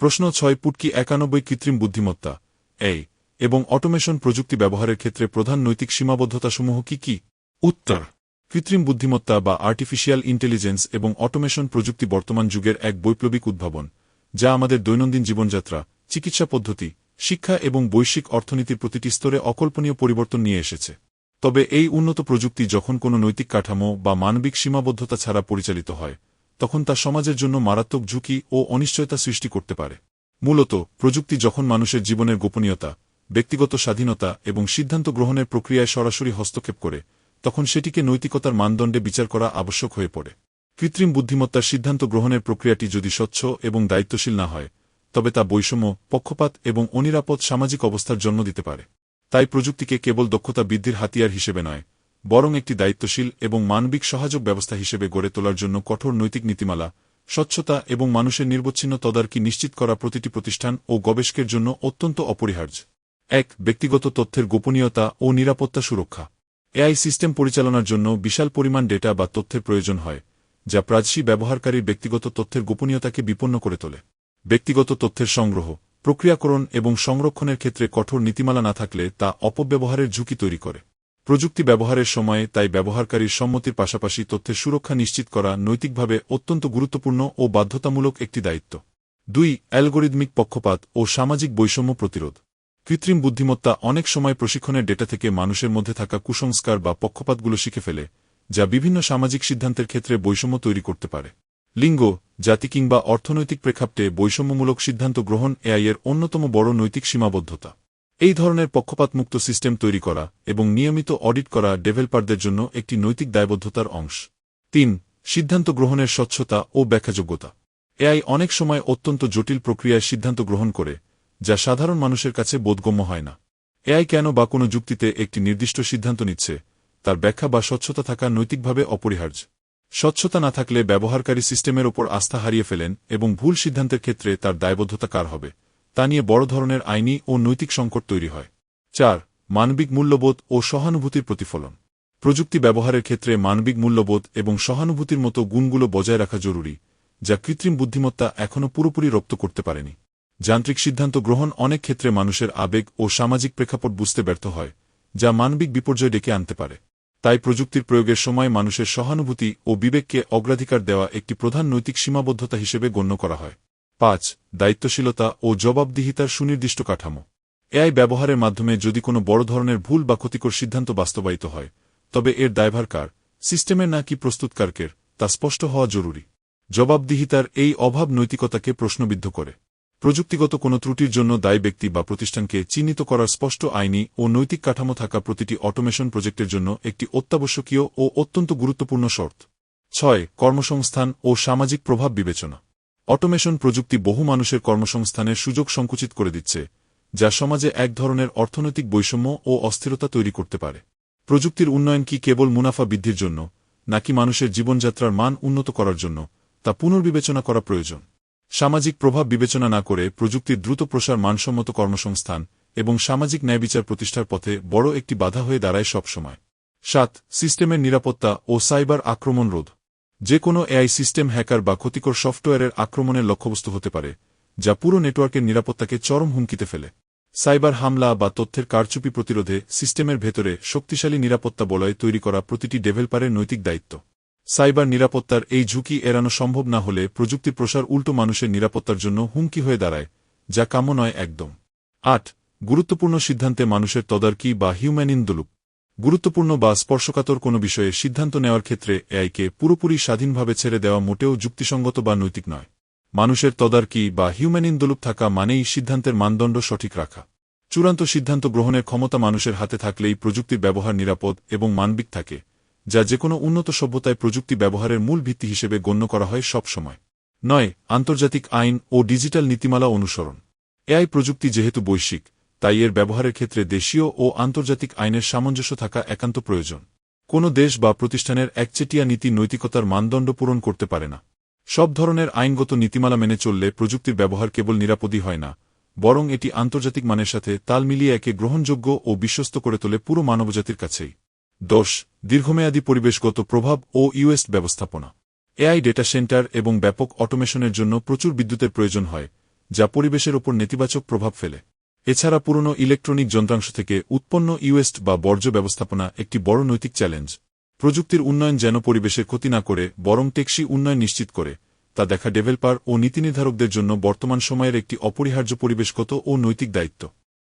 প্রশ্ন 6 পুটকি 91 কৃত্রিম বুদ্ধিমত্তা এবং অটোমেশন প্রযুক্তি ব্যবহারের ক্ষেত্রে প্রধান নৈতিক সীমাবদ্ধতাসমূহ কি কি? উত্তর: কৃত্রিম বুদ্ধিমত্তা বা আর্টিফিশিয়াল ইন্টেলিজেন্স এবং অটোমেশন প্রযুক্তি বর্তমান যুগের এক বৈপ্লবিক উদ্ভাবন, যা আমাদের দৈনন্দিন জীবনযাত্রা, চিকিৎসা পদ্ধতি, শিক্ষা এবং বৈশ্বিক অর্থনীতির প্রতিটি স্তরে অকল্পনীয় পরিবর্তন নিয়ে এসেছে। তবে এই উন্নত প্রযুক্তি যখন কোনো নৈতিক কাঠামো বা মানবিক সীমাবদ্ধতা ছাড়া পরিচালিত হয়, তখন তা সমাজের জন্য মারাত্মক ঝুঁকি ও অনিশ্চয়তা সৃষ্টি করতে পারে। মূলত, প্রযুক্তি যখন মানুষের জীবনের গোপনীয়তা, ব্যক্তিগত স্বাধীনতা এবং সিদ্ধান্ত গ্রহণের প্রক্রিয়ায় সরাসরি হস্তক্ষেপ করে, তখন সেটিকে নৈতিকতার মানদণ্ডে বিচার করা আবশ্যক হয়ে পড়ে। কৃত্রিম বুদ্ধিমত্তার সিদ্ধান্ত গ্রহণের প্রক্রিয়াটি যদি স্বচ্ছ এবং দায়িত্বশীল না হয়, তবে তা বৈষম্য, পক্ষপাত এবং অনিরাপদ সামাজিক অবস্থার জন্ম দিতে পারে। তাই প্রযুক্তিকে কেবল দক্ষতা বৃদ্ধির হাতিয়ার হিসেবে নয়, বরং একটি দায়িত্বশীল এবং মানবিক সহায়ক ব্যবস্থা হিসেবে গড়ে তোলার জন্য কঠোর নৈতিক নীতিমালা, স্বচ্ছতা এবং মানুষের নিরবচ্ছিন্ন তদারকি নিশ্চিত করা প্রতিটি প্রতিষ্ঠান ও গবেষকের জন্য অত্যন্ত অপরিহার্য। 1. ব্যক্তিগত তথ্যের গোপনীয়তা ও নিরাপত্তা সুরক্ষা। এআই সিস্টেম পরিচালনার জন্য বিশাল পরিমাণ ডেটা বা তথ্যের প্রয়োজন হয়, যা প্রায়শই ব্যবহারকারীর ব্যক্তিগত তথ্যের গোপনীয়তাকে বিপন্ন করে তোলে। ব্যক্তিগত তথ্যের সংগ্রহ, প্রক্রিয়াকরণ এবং সংরক্ষণের ক্ষেত্রে কঠোর নীতিমালা না থাকলে তা অপব্যবহারের ঝুঁকি তৈরি করে। প্রযুক্তি ব্যবহারের সময়ে তাই ব্যবহারকারীর সম্মতির পাশাপাশি তথ্যের সুরক্ষা নিশ্চিত করা নৈতিকভাবে অত্যন্ত গুরুত্বপূর্ণ ও বাধ্যতামূলক একটি দায়িত্ব। 2. অ্যালগরিদমিক পক্ষপাত ও সামাজিক বৈষম্য প্রতিরোধ। কৃত্রিম বুদ্ধিমত্তা অনেক সময় প্রশিক্ষণের ডেটা থেকে মানুষের মধ্যে থাকা কুসংস্কার বা পক্ষপাতগুলো শিখে ফেলে, যা বিভিন্ন সামাজিক সিদ্ধান্তের ক্ষেত্রে বৈষম্য তৈরি করতে পারে। লিঙ্গ, জাতি কিংবা অর্থনৈতিক প্রেক্ষাপটে বৈষম্যমূলক সিদ্ধান্ত গ্রহণ এআই এর অন্যতম বড় নৈতিক সীমাবদ্ধতা। এই ধরনের পক্ষপাতমুক্ত সিস্টেম তৈরি করা এবং নিয়মিত অডিট করা ডেভেলপারদের জন্য একটি নৈতিক দায়বদ্ধতার অংশ। 3. সিদ্ধান্ত গ্রহণের স্বচ্ছতা ও ব্যাখ্যাযোগ্যতা। এআই অনেক সময় অত্যন্ত জটিল প্রক্রিয়ায় সিদ্ধান্ত গ্রহণ করে, যা সাধারণ মানুষের কাছে বোধগম্য হয় না। এআই কেন বা কোনো যুক্তিতে একটি নির্দিষ্ট সিদ্ধান্ত নিচ্ছে, তার ব্যাখ্যা বা স্বচ্ছতা থাকা নৈতিকভাবে অপরিহার্য। স্বচ্ছতা না থাকলে ব্যবহারকারী সিস্টেমের ওপর আস্থা হারিয়ে ফেলেন এবং ভুল সিদ্ধান্তের ক্ষেত্রে তার দায়বদ্ধতা কার হবে, তা নিয়ে বড় ধরনের আইনি ও নৈতিক সংকট তৈরি হয়। 4. মানবিক মূল্যবোধ ও সহানুভূতির প্রতিফলন। প্রযুক্তি ব্যবহারের ক্ষেত্রে মানবিক মূল্যবোধ এবং সহানুভূতির মতো গুণগুলো বজায় রাখা জরুরি, যা কৃত্রিম বুদ্ধিমত্তা এখনও পুরোপুরি রপ্ত করতে পারেনি। যান্ত্রিক সিদ্ধান্ত গ্রহণ অনেক ক্ষেত্রে মানুষের আবেগ ও সামাজিক প্রেক্ষাপট বুঝতে ব্যর্থ হয়, যা মানবিক বিপর্যয় ডেকে আনতে পারে। তাই প্রযুক্তির প্রয়োগের সময় মানুষের সহানুভূতি ও বিবেককে অগ্রাধিকার দেওয়া একটি প্রধান নৈতিক সীমাবদ্ধতা হিসেবে গণ্য করা হয়। 5. দায়িত্বশীলতা ও জবাবদিহিতার সুনির্দিষ্ট কাঠামো। এআই ব্যবহারের মাধ্যমে যদি কোনো বড় ধরনের ভুল বা ক্ষতিকর সিদ্ধান্ত বাস্তবায়িত হয়, তবে এর দায়ভার কার, সিস্টেমের নাকি প্রস্তুতকারকের, তা স্পষ্ট হওয়া জরুরি। জবাবদিহিতার এই অভাব নৈতিকতাকে প্রশ্নবিদ্ধ করে। প্রযুক্তিগত কোনো ত্রুটির জন্য দায়ী ব্যক্তি বা প্রতিষ্ঠানকে চিহ্নিত করার স্পষ্ট আইনি ও নৈতিক কাঠামো থাকা প্রতিটি অটোমেশন প্রজেক্টের জন্য একটি অত্যাবশ্যকীয় ও অত্যন্ত গুরুত্বপূর্ণ শর্ত। 6. কর্মসংস্থান ও সামাজিক প্রভাব বিবেচনা। অটোমেশন প্রযুক্তি বহু মানুষের কর্মসংস্থানের সুযোগ সংকুচিত করে দিচ্ছে, যা সমাজে এক ধরনের অর্থনৈতিক বৈষম্য ও অস্থিরতা তৈরি করতে পারে। প্রযুক্তির উন্নয়ন কি কেবল মুনাফা বৃদ্ধির জন্য, নাকি মানুষের জীবনযাত্রার মান উন্নত করার জন্য, তা পুনর্বিবেচনা করা প্রয়োজন। সামাজিক প্রভাব বিবেচনা না করে প্রযুক্তির দ্রুত প্রসার মানসম্মত কর্মসংস্থান এবং সামাজিক ন্যায়বিচার প্রতিষ্ঠার পথে বড় একটি বাধা হয়ে দাঁড়ায় সবসময়। 7. সিস্টেমের নিরাপত্তা ও সাইবার আক্রমণ রোধ। যে কোনো এআই সিস্টেম হ্যাকার বা ক্ষতিকর সফটওয়্যারের আক্রমণের লক্ষ্যবস্তু হতে পারে, যা পুরো নেটওয়ার্কের নিরাপত্তাকে চরম হুমকিতে ফেলে। সাইবার হামলা বা তথ্যের কারচুপি প্রতিরোধে সিস্টেমের ভেতরে শক্তিশালী নিরাপত্তা বলয় তৈরি করা প্রতিটি ডেভেলপারের নৈতিক দায়িত্ব। সাইবার নিরাপত্তার এই ঝুঁকি এড়ানো সম্ভব না হলে প্রযুক্তির প্রসার উল্টো মানুষের নিরাপত্তার জন্য হুমকি হয়ে দাঁড়ায়, যা কাম্য নয় একদম। 8. গুরুত্বপূর্ণ সিদ্ধান্তে মানুষের তদারকি বা হিউম্যান ইন দ্য লুপ। গুরুত্বপূর্ণ বা স্পর্শকাতর কোনো বিষয়ে সিদ্ধান্ত নেওয়ার ক্ষেত্রে এআইকে পুরোপুরি স্বাধীনভাবে ছেড়ে দেওয়া মোটেও যুক্তিসঙ্গত বা নৈতিক নয়। মানুষের তদারকি বা হিউম্যান ইন দ্য লুপ থাকা মানেই সিদ্ধান্তের মানদণ্ড সঠিক রাখা। চূড়ান্ত সিদ্ধান্ত গ্রহণের ক্ষমতা মানুষের হাতে থাকলেই প্রযুক্তির ব্যবহার নিরাপদ এবং মানবিক থাকে, যা যেকোনো উন্নত সভ্যতায় প্রযুক্তি ব্যবহারের মূল ভিত্তি হিসেবে গণ্য করা হয় সব সময়। 9. আন্তর্জাতিক আইন ও ডিজিটাল নীতিমালা অনুসরণ। এআই প্রযুক্তি যেহেতু বৈশ্বিক, তাই এর ব্যবহারের ক্ষেত্রে দেশীয় ও আন্তর্জাতিক আইনের সামঞ্জস্য থাকা একান্ত প্রয়োজন। কোনো দেশ বা প্রতিষ্ঠানের একচেটিয়া নীতি নৈতিকতার মানদণ্ড পূরণ করতে পারে না। সব ধরনের আইনগত নীতিমালা মেনে চললে প্রযুক্তির ব্যবহার কেবল নিরাপদই হয় না, বরং এটি আন্তর্জাতিক মানের সাথে তাল মিলিয়ে একে গ্রহণযোগ্য ও বিশ্বস্ত করে তোলে পুরো মানবজাতির কাছেই। 10. দীর্ঘমেয়াদী পরিবেশগত প্রভাব ও ইউএস ব্যবস্থাপনা। এআই ডেটা সেন্টার এবং ব্যাপক অটোমেশনের জন্য প্রচুর বিদ্যুতের প্রয়োজন হয়, যা পরিবেশের ওপর নেতিবাচক প্রভাব ফেলে। এছাড়া পুরনো ইলেকট্রনিক যন্ত্রাংশ থেকে উৎপন্ন ইওয়েস্ট বা বর্জ্য ব্যবস্থাপনা একটি বড় নৈতিক চ্যালেঞ্জ। প্রযুক্তির উন্নয়ন যেন পরিবেশের ক্ষতি না করে বরং টেকসই উন্নয়ন নিশ্চিত করে, তা দেখা ডেভেলপার ও নীতিনির্ধারকদের জন্য বর্তমান সময়ের একটি অপরিহার্য পরিবেশগত ও নৈতিক দায়িত্ব।